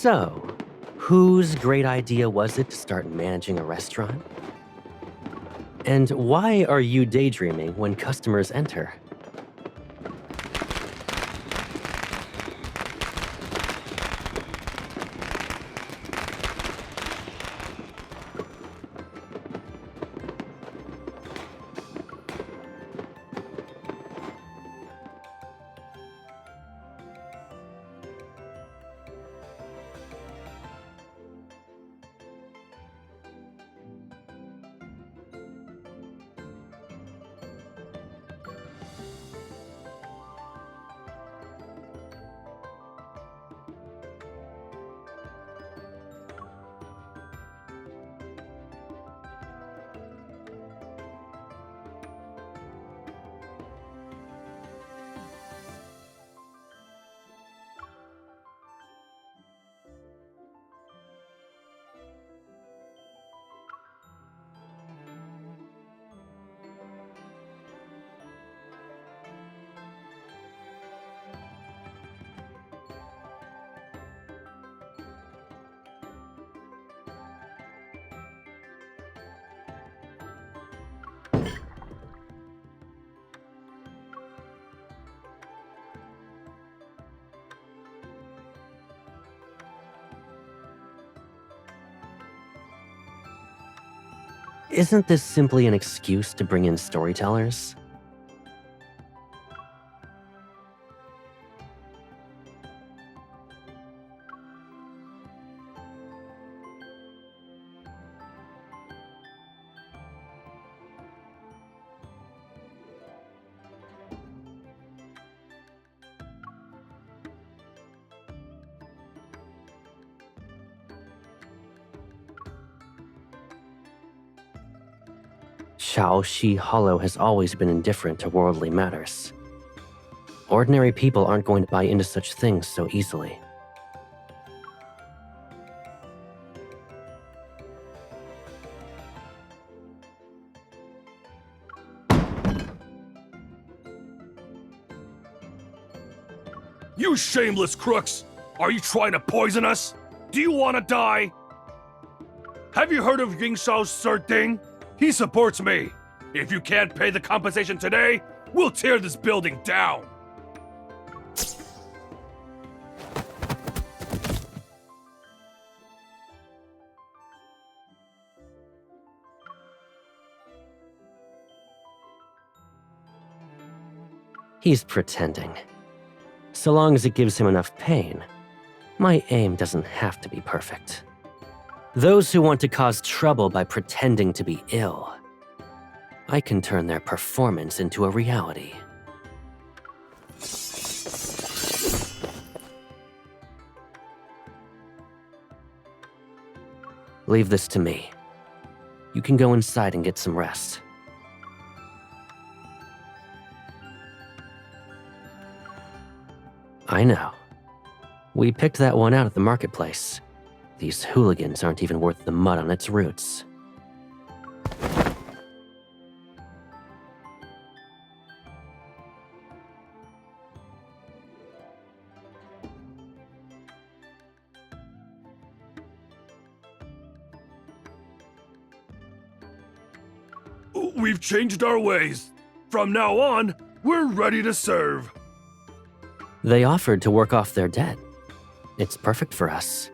So, whose great idea was it to start managing a restaurant? And why are you daydreaming when customers enter? Isn't this simply an excuse to bring in storytellers? Shaoxi Hollow has always been indifferent to worldly matters. Ordinary people aren't going to buy into such things so easily. You shameless crooks! Are you trying to poison us? Do you want to die? Have you heard of Ying Shao's third thing? He supports me. If you can't pay the compensation today, we'll tear this building down. He's pretending. So long as it gives him enough pain, my aim doesn't have to be perfect. Those who want to cause trouble by pretending to be ill, I can turn their performance into a reality. Leave this to me. You can go inside and get some rest. I know. We picked that one out at the marketplace. These hooligans aren't even worth the mud on its roots. We've changed our ways. From now on, we're ready to serve. They offered to work off their debt. It's perfect for us.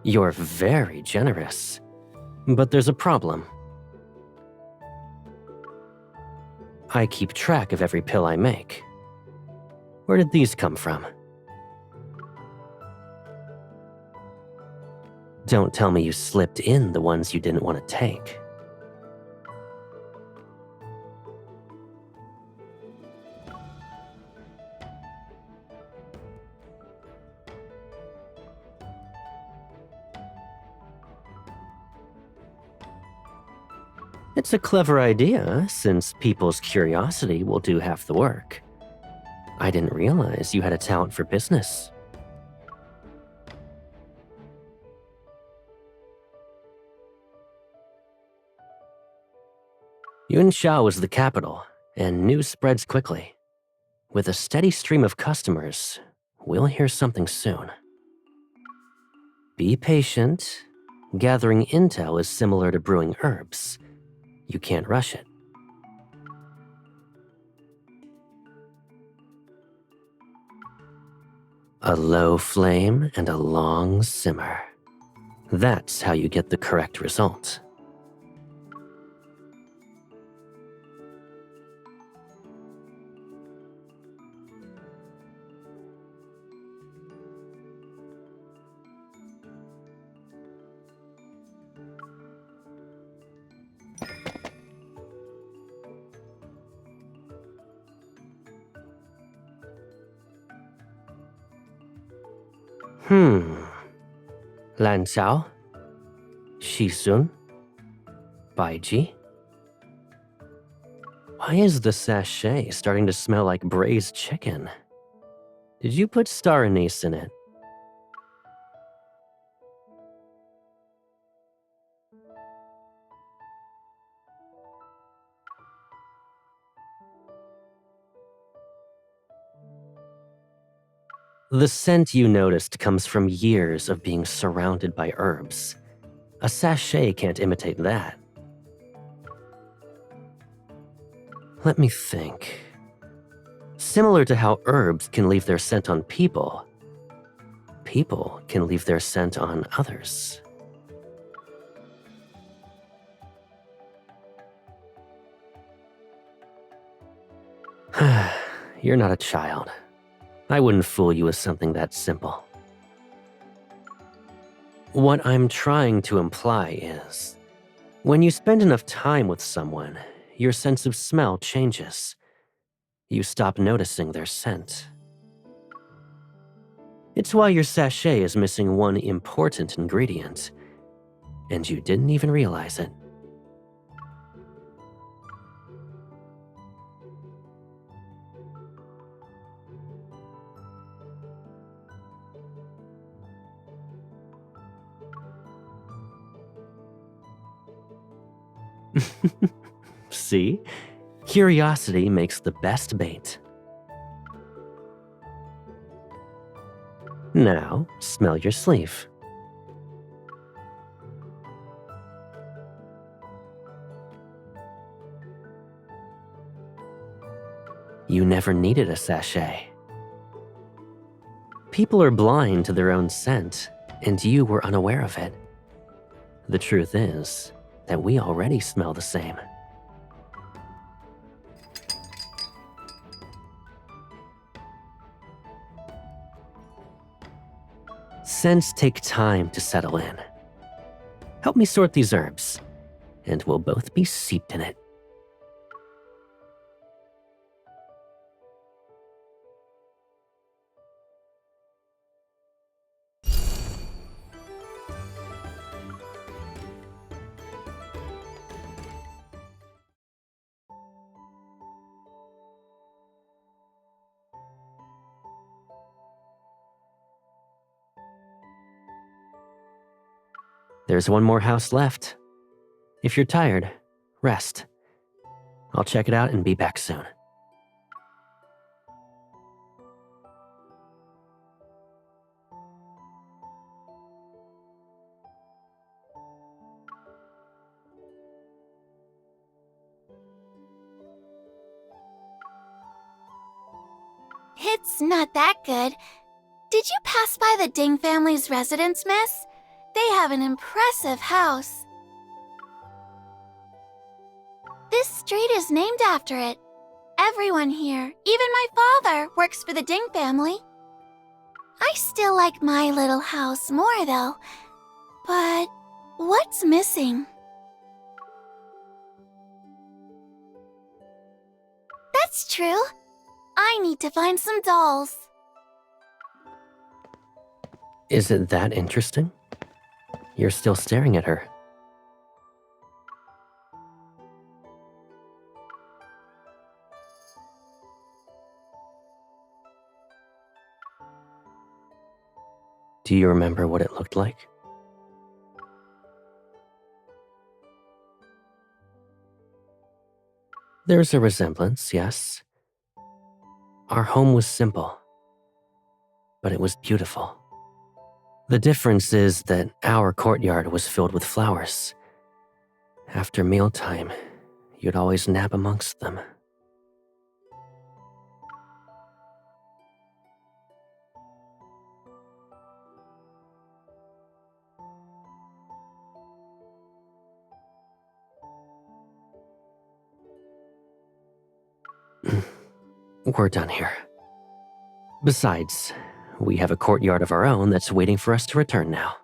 You're very generous. But there's a problem. I keep track of every pill I make. Where did these come from? Don't tell me you slipped in the ones you didn't want to take. It's a clever idea, since people's curiosity will do half the work. I didn't realize you had a talent for business. Yunxiao is the capital, and news spreads quickly. With a steady stream of customers, we'll hear something soon. Be patient. Gathering intel is similar to brewing herbs. You can't rush it. A low flame and a long simmer. That's how you get the correct result. Lan Xiao? Shisun? Baiji? Why is the sachet starting to smell like braised chicken? Did you put star anise in it? The scent you noticed comes from years of being surrounded by herbs. A sachet can't imitate that. Let me think. Similar to how herbs can leave their scent on people, people can leave their scent on others. You're not a child. I wouldn't fool you with something that simple. What I'm trying to imply is, when you spend enough time with someone, your sense of smell changes. You stop noticing their scent. It's why your sachet is missing one important ingredient, and you didn't even realize it. See? Curiosity makes the best bait. Now, smell your sleeve. You never needed a sachet. People are blind to their own scent, and you were unaware of it. The truth is that we already smell the same. Scents take time to settle in. Help me sort these herbs, and we'll both be steeped in it. There's one more house left. If you're tired, rest. I'll check it out and be back soon. It's not that good. Did you pass by the Ding family's residence, miss? They have an impressive house. This street is named after it. Everyone here, even my father, works for the Ding family. I still like my little house more, though. But what's missing? That's true. I need to find some dolls. Is it that interesting? You're still staring at her. Do you remember what it looked like? There's a resemblance, yes. Our home was simple, but it was beautiful. The difference is that our courtyard was filled with flowers. After mealtime, you'd always nap amongst them. We're done here. Besides, we have a courtyard of our own that's waiting for us to return now.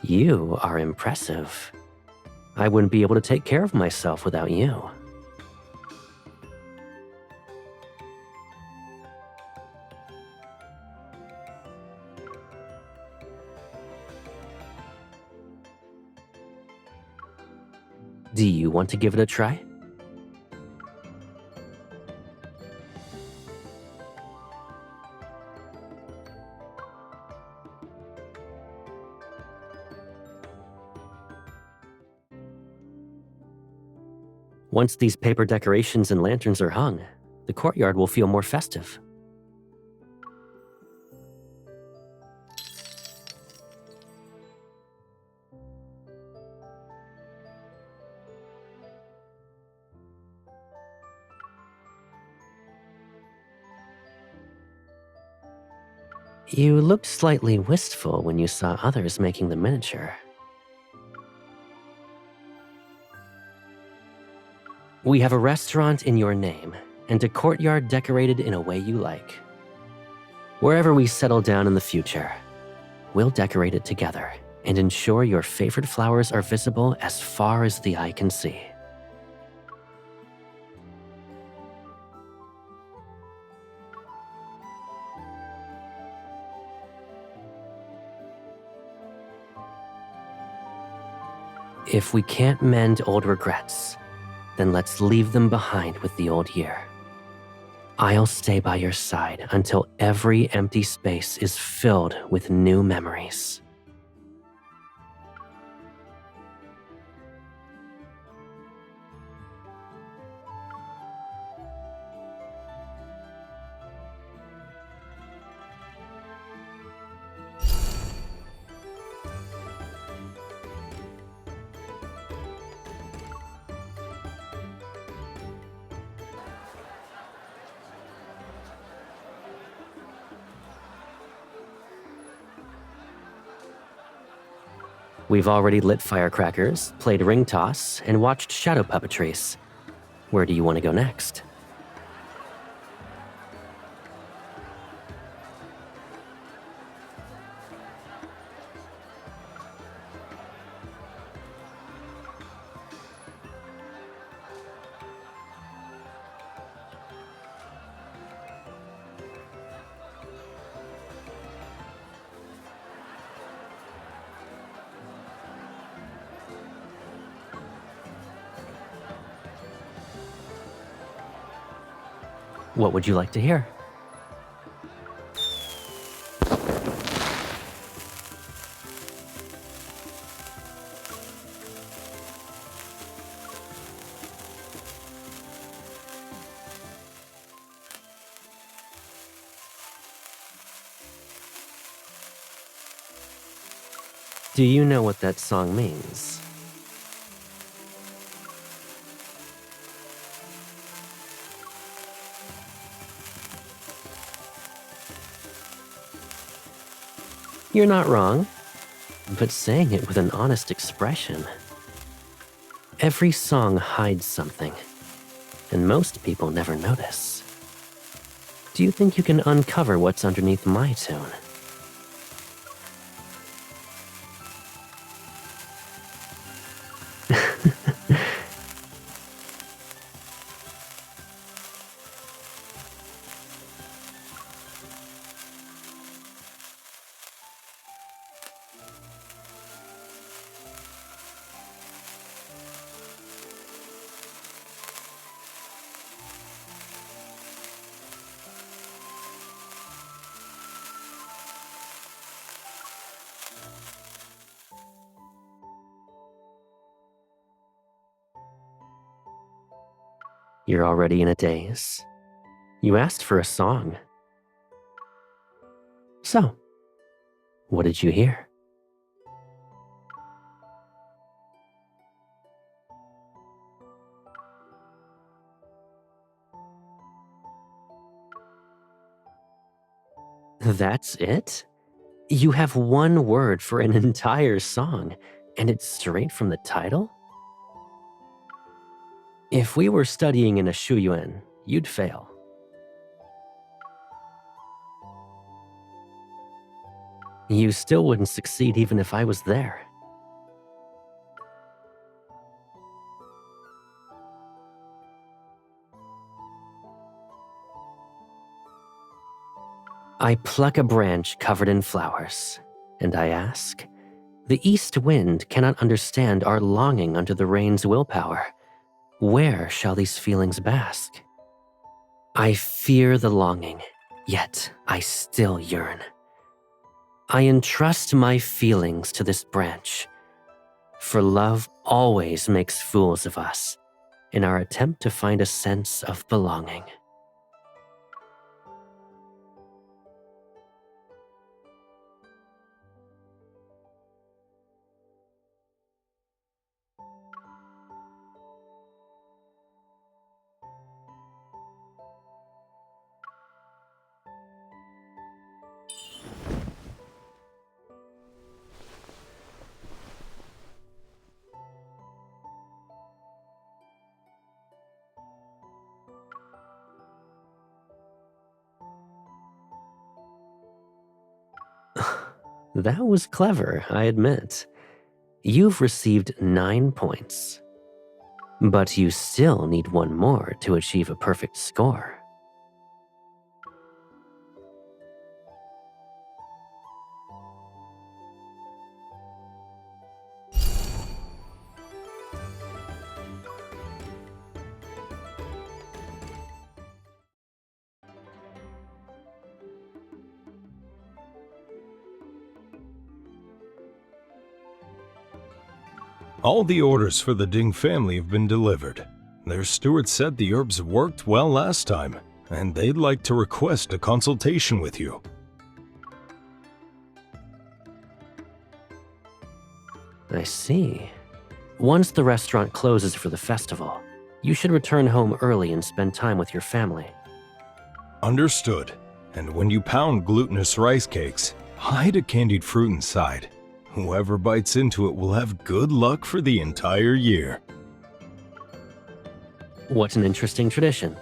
You are impressive. I wouldn't be able to take care of myself without you. Do you want to give it a try? Once these paper decorations and lanterns are hung, the courtyard will feel more festive. You looked slightly wistful when you saw others making the miniature. We have a restaurant in your name, and a courtyard decorated in a way you like. Wherever we settle down in the future, we'll decorate it together and ensure your favorite flowers are visible as far as the eye can see. If we can't mend old regrets, then let's leave them behind with the old year. I'll stay by your side until every empty space is filled with new memories. We've already lit firecrackers, played ring toss, and watched shadow puppetries. Where do you want to go next? What would you like to hear? Do you know what that song means? You're not wrong, but saying it with an honest expression. Every song hides something, and most people never notice. Do you think you can uncover what's underneath my tune? You're already in a daze. You asked for a song. So, what did you hear? That's it? You have one word for an entire song, and it's straight from the title? If we were studying in a shuyuan, you'd fail. You still wouldn't succeed even if I was there. I pluck a branch covered in flowers, and I ask, the east wind cannot understand our longing under the rain's willpower. Where shall these feelings bask? I fear the longing, yet I still yearn. I entrust my feelings to this branch, for love always makes fools of us in our attempt to find a sense of belonging. That was clever, I admit. You've received 9 points. But you still need one more to achieve a perfect score. All the orders for the Ding family have been delivered. Their steward said the herbs worked well last time, and they'd like to request a consultation with you. I see. Once the restaurant closes for the festival, you should return home early and spend time with your family. Understood. And when you pound glutinous rice cakes, hide a candied fruit inside. Whoever bites into it will have good luck for the entire year. What an interesting tradition.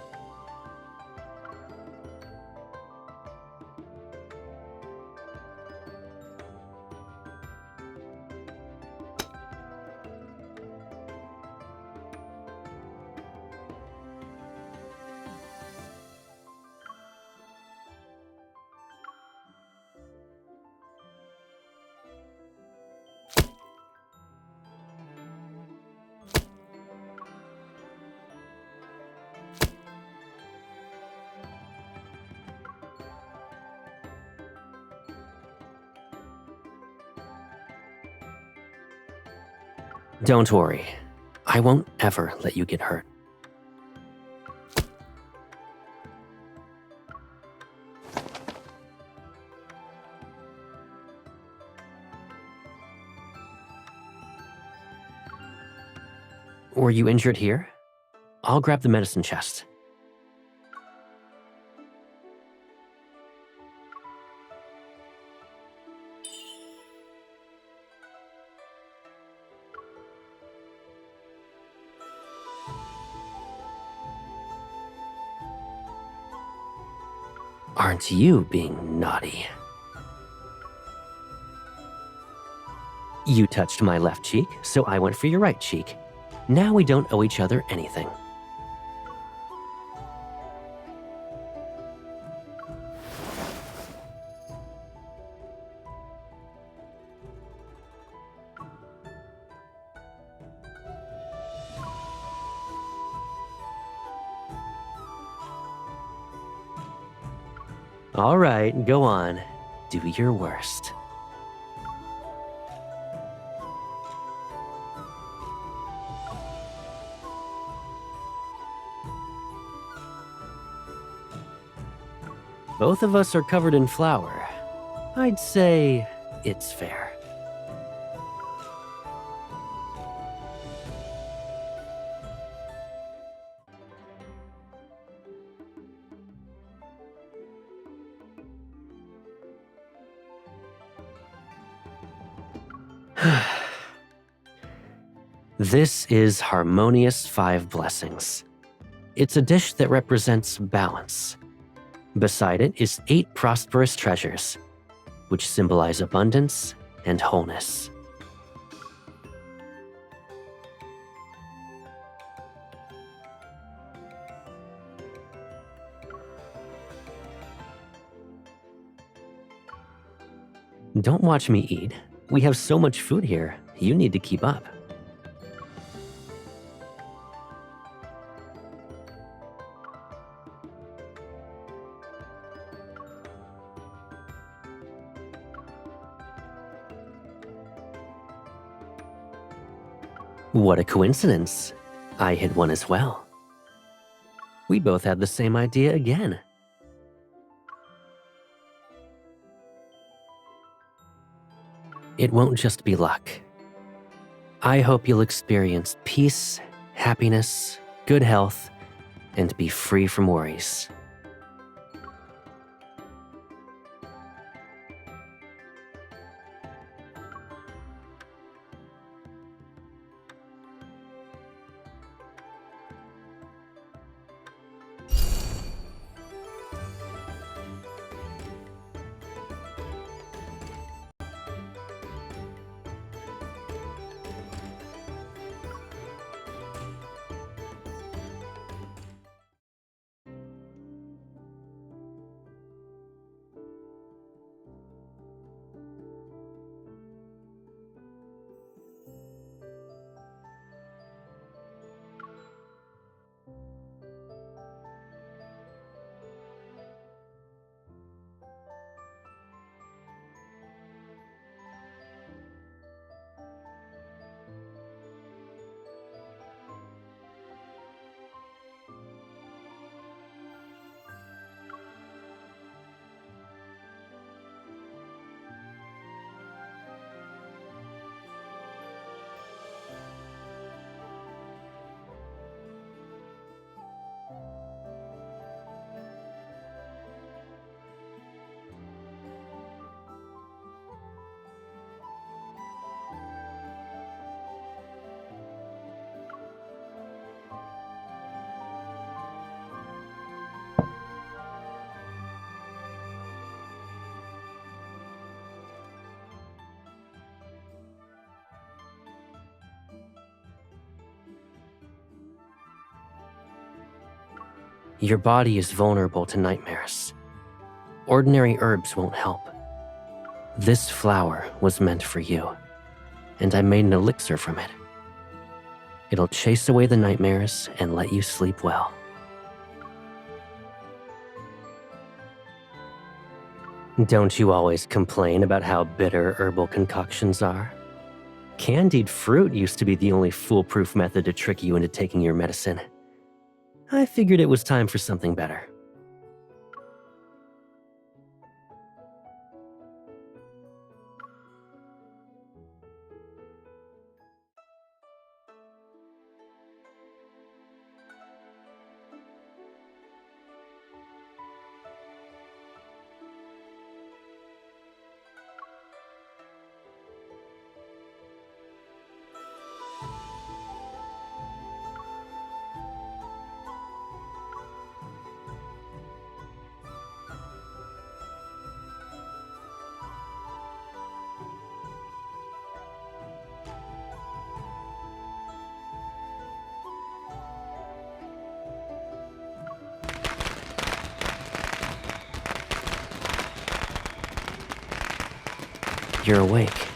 Don't worry, I won't ever let you get hurt. Were you injured here? I'll grab the medicine chest. Aren't you being naughty? You touched my left cheek, so I went for your right cheek. Now we don't owe each other anything. All right, go on. Do your worst. Both of us are covered in flour. I'd say it's fair. This is Harmonious Five Blessings. It's a dish that represents balance. Beside it is 8 prosperous treasures, which symbolize abundance and wholeness. Don't watch me eat. We have so much food here, you need to keep up. What a coincidence. I hit one as well. We both had the same idea again. It won't just be luck. I hope you'll experience peace, happiness, good health, and be free from worries. Your body is vulnerable to nightmares. Ordinary herbs won't help. This flower was meant for you, and I made an elixir from it. It'll chase away the nightmares and let you sleep well. Don't you always complain about how bitter herbal concoctions are? Candied fruit used to be the only foolproof method to trick you into taking your medicine. I figured it was time for something better. you're awake.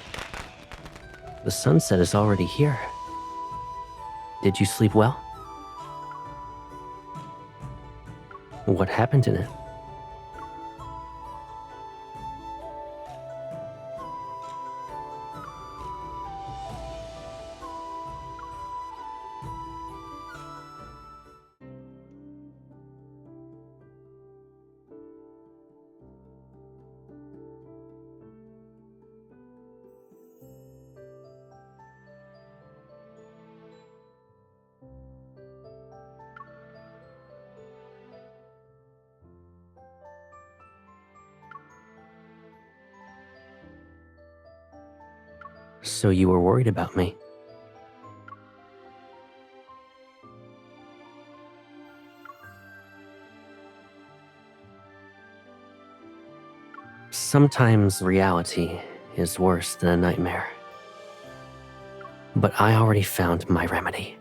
The sunset is already here. Did you sleep well? What happened in it? So you were worried about me. Sometimes reality is worse than a nightmare. But I already found my remedy.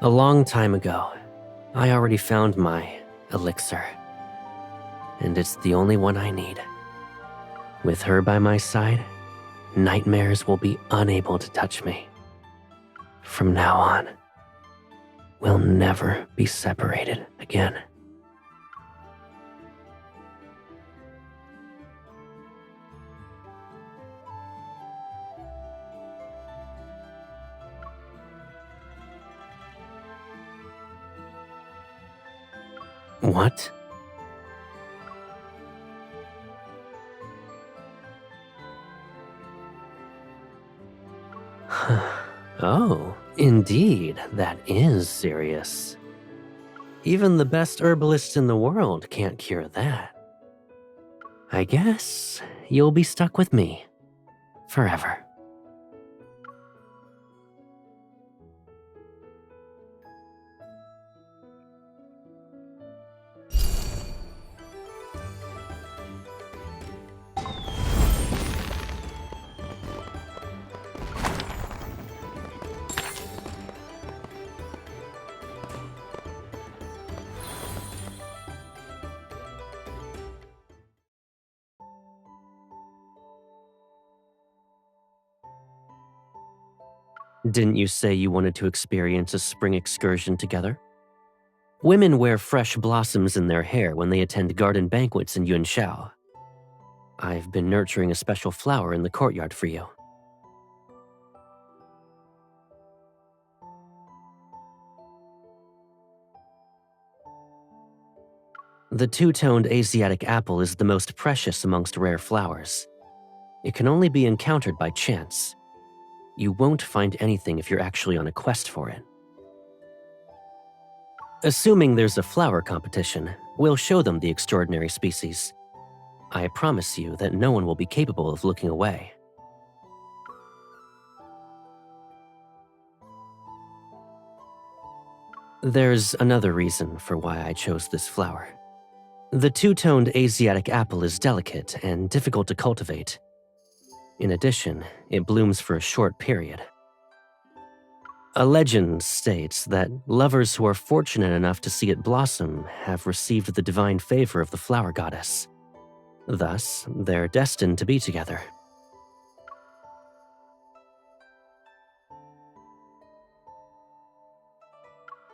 A long time ago, I already found my elixir. And it's the only one I need. With her by my side, nightmares will be unable to touch me. From now on, we'll never be separated again. What? Oh, indeed, that is serious. Even the best herbalists in the world can't cure that. I guess you'll be stuck with me forever. Didn't you say you wanted to experience a spring excursion together? Women wear fresh blossoms in their hair when they attend garden banquets in Yunshao. I've been nurturing a special flower in the courtyard for you. The two-toned Asiatic apple is the most precious amongst rare flowers. It can only be encountered by chance. You won't find anything if you're actually on a quest for it. Assuming there's a flower competition, we'll show them the extraordinary species. I promise you that no one will be capable of looking away. There's another reason for why I chose this flower. The two-toned Asiatic apple is delicate and difficult to cultivate. In addition, it blooms for a short period. A legend states that lovers who are fortunate enough to see it blossom have received the divine favor of the flower goddess. Thus, they're destined to be together.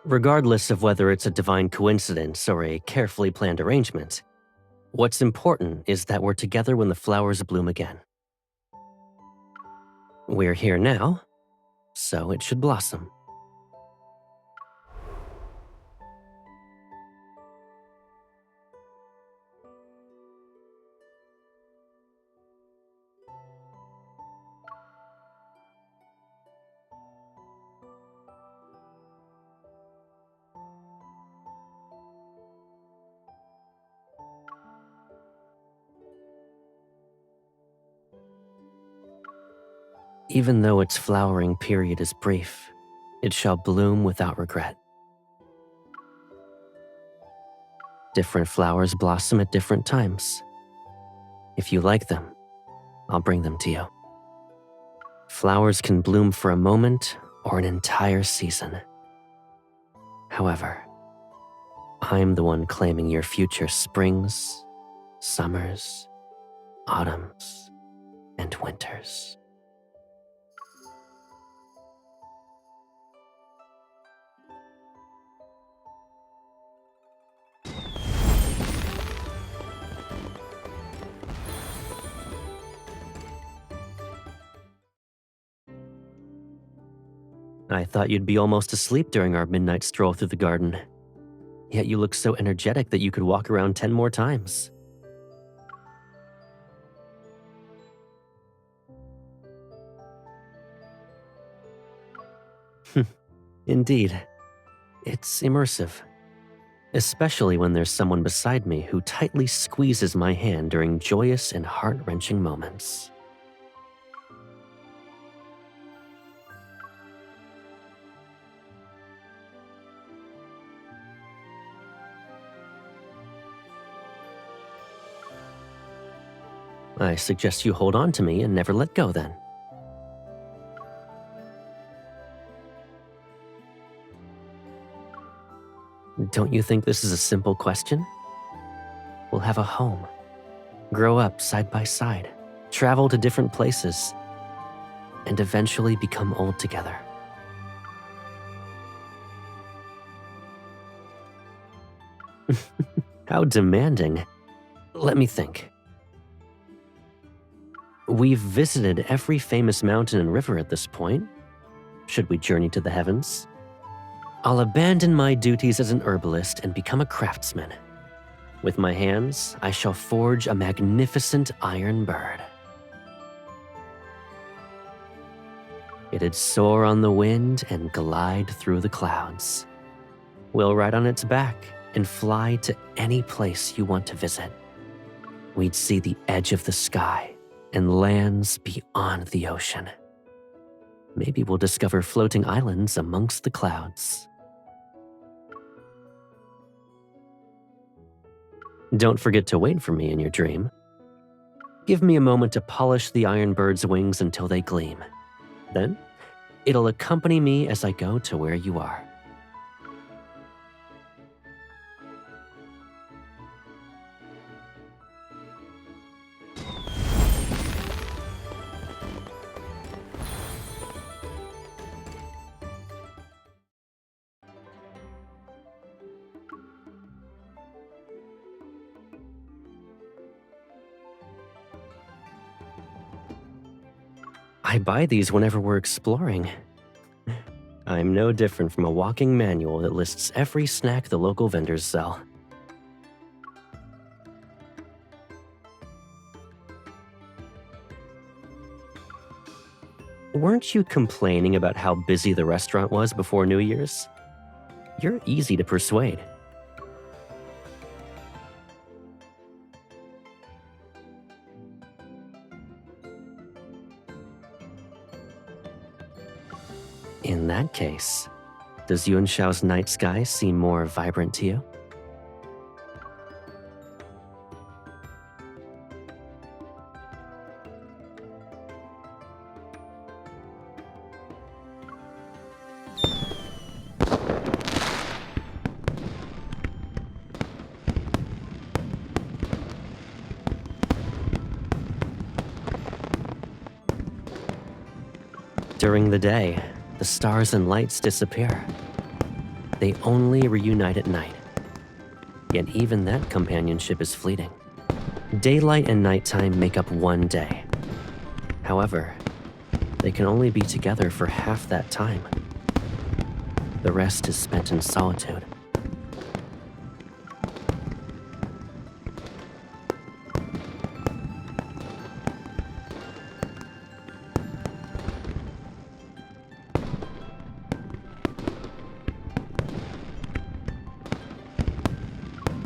Regardless of whether it's a divine coincidence or a carefully planned arrangement, what's important is that we're together when the flowers bloom again. We're here now, so it should blossom. Even though its flowering period is brief, it shall bloom without regret. Different flowers blossom at different times. If you like them, I'll bring them to you. Flowers can bloom for a moment or an entire season. However, I'm the one claiming your future springs, summers, autumns, and winters. I thought you'd be almost asleep during our midnight stroll through the garden. Yet you look so energetic that you could walk around 10 more times. Indeed, it's immersive. Especially when there's someone beside me who tightly squeezes my hand during joyous and heart-wrenching moments. I suggest you hold on to me and never let go then. Don't you think this is a simple question? We'll have a home, grow up side by side, travel to different places, and eventually become old together. How demanding. Let me think. We've visited every famous mountain and river at this point. Should we journey to the heavens? I'll abandon my duties as an herbalist and become a craftsman. With my hands, I shall forge a magnificent iron bird. It'd soar on the wind and glide through the clouds. We'll ride on its back and fly to any place you want to visit. We'd see the edge of the sky and lands beyond the ocean. Maybe we'll discover floating islands amongst the clouds. Don't forget to wait for me in your dream. Give me a moment to polish the iron bird's wings until they gleam. Then, it'll accompany me as I go to where you are. I buy these whenever we're exploring. I'm no different from a walking manual that lists every snack the local vendors sell. Weren't you complaining about how busy the restaurant was before New Year's? You're easy to persuade. In that case, does Yuan Shao's night sky seem more vibrant to you? During the day, the stars and lights disappear. They only reunite at night. Yet even that companionship is fleeting. Daylight and nighttime make up one day. However, they can only be together for half that time. The rest is spent in solitude.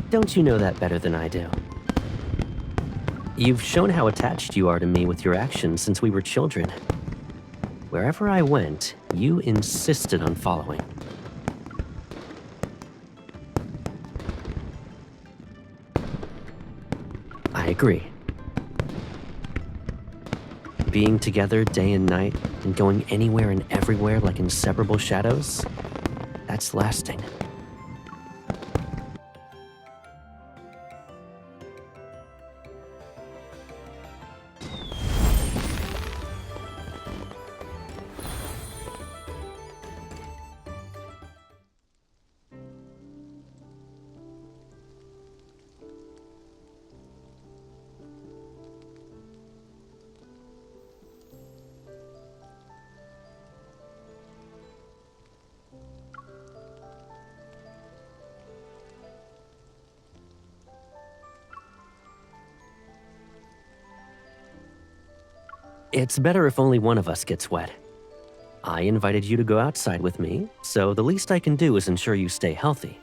Don't you know that better than I do? You've shown how attached you are to me with your actions since we were children. Wherever I went, you insisted on following. I agree. Being together day and night and going anywhere and everywhere like inseparable shadows, that's lasting. It's better if only one of us gets wet. I invited you to go outside with me, so the least I can do is ensure you stay healthy.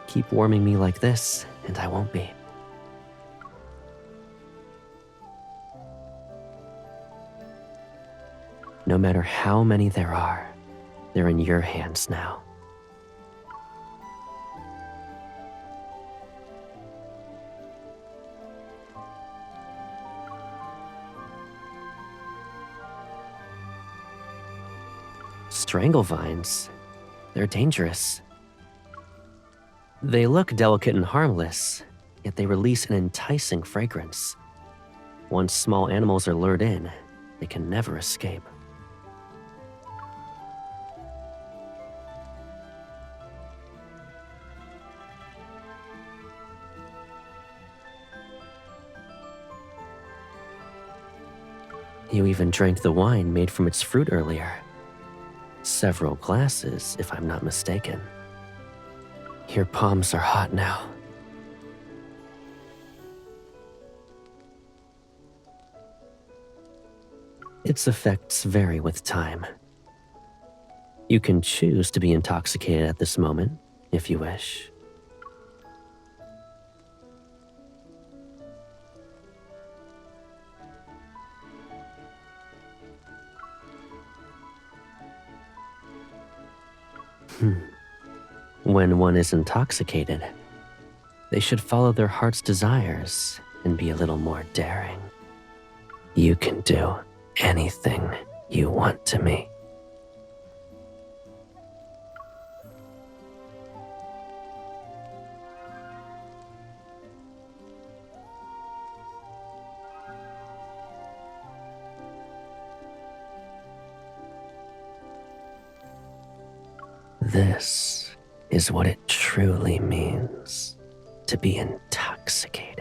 Keep warming me like this, and I won't be. No matter how many there are, they're in your hands now. Stranglevines? They're dangerous. They look delicate and harmless, yet they release an enticing fragrance. Once small animals are lured in, they can never escape. You even drank the wine made from its fruit earlier. Several glasses, if I'm not mistaken. Your palms are hot now. Its effects vary with time. You can choose to be intoxicated at this moment, if you wish. When one is intoxicated, they should follow their heart's desires and be a little more daring. You can do anything you want to me. This is what it truly means to be intoxicated.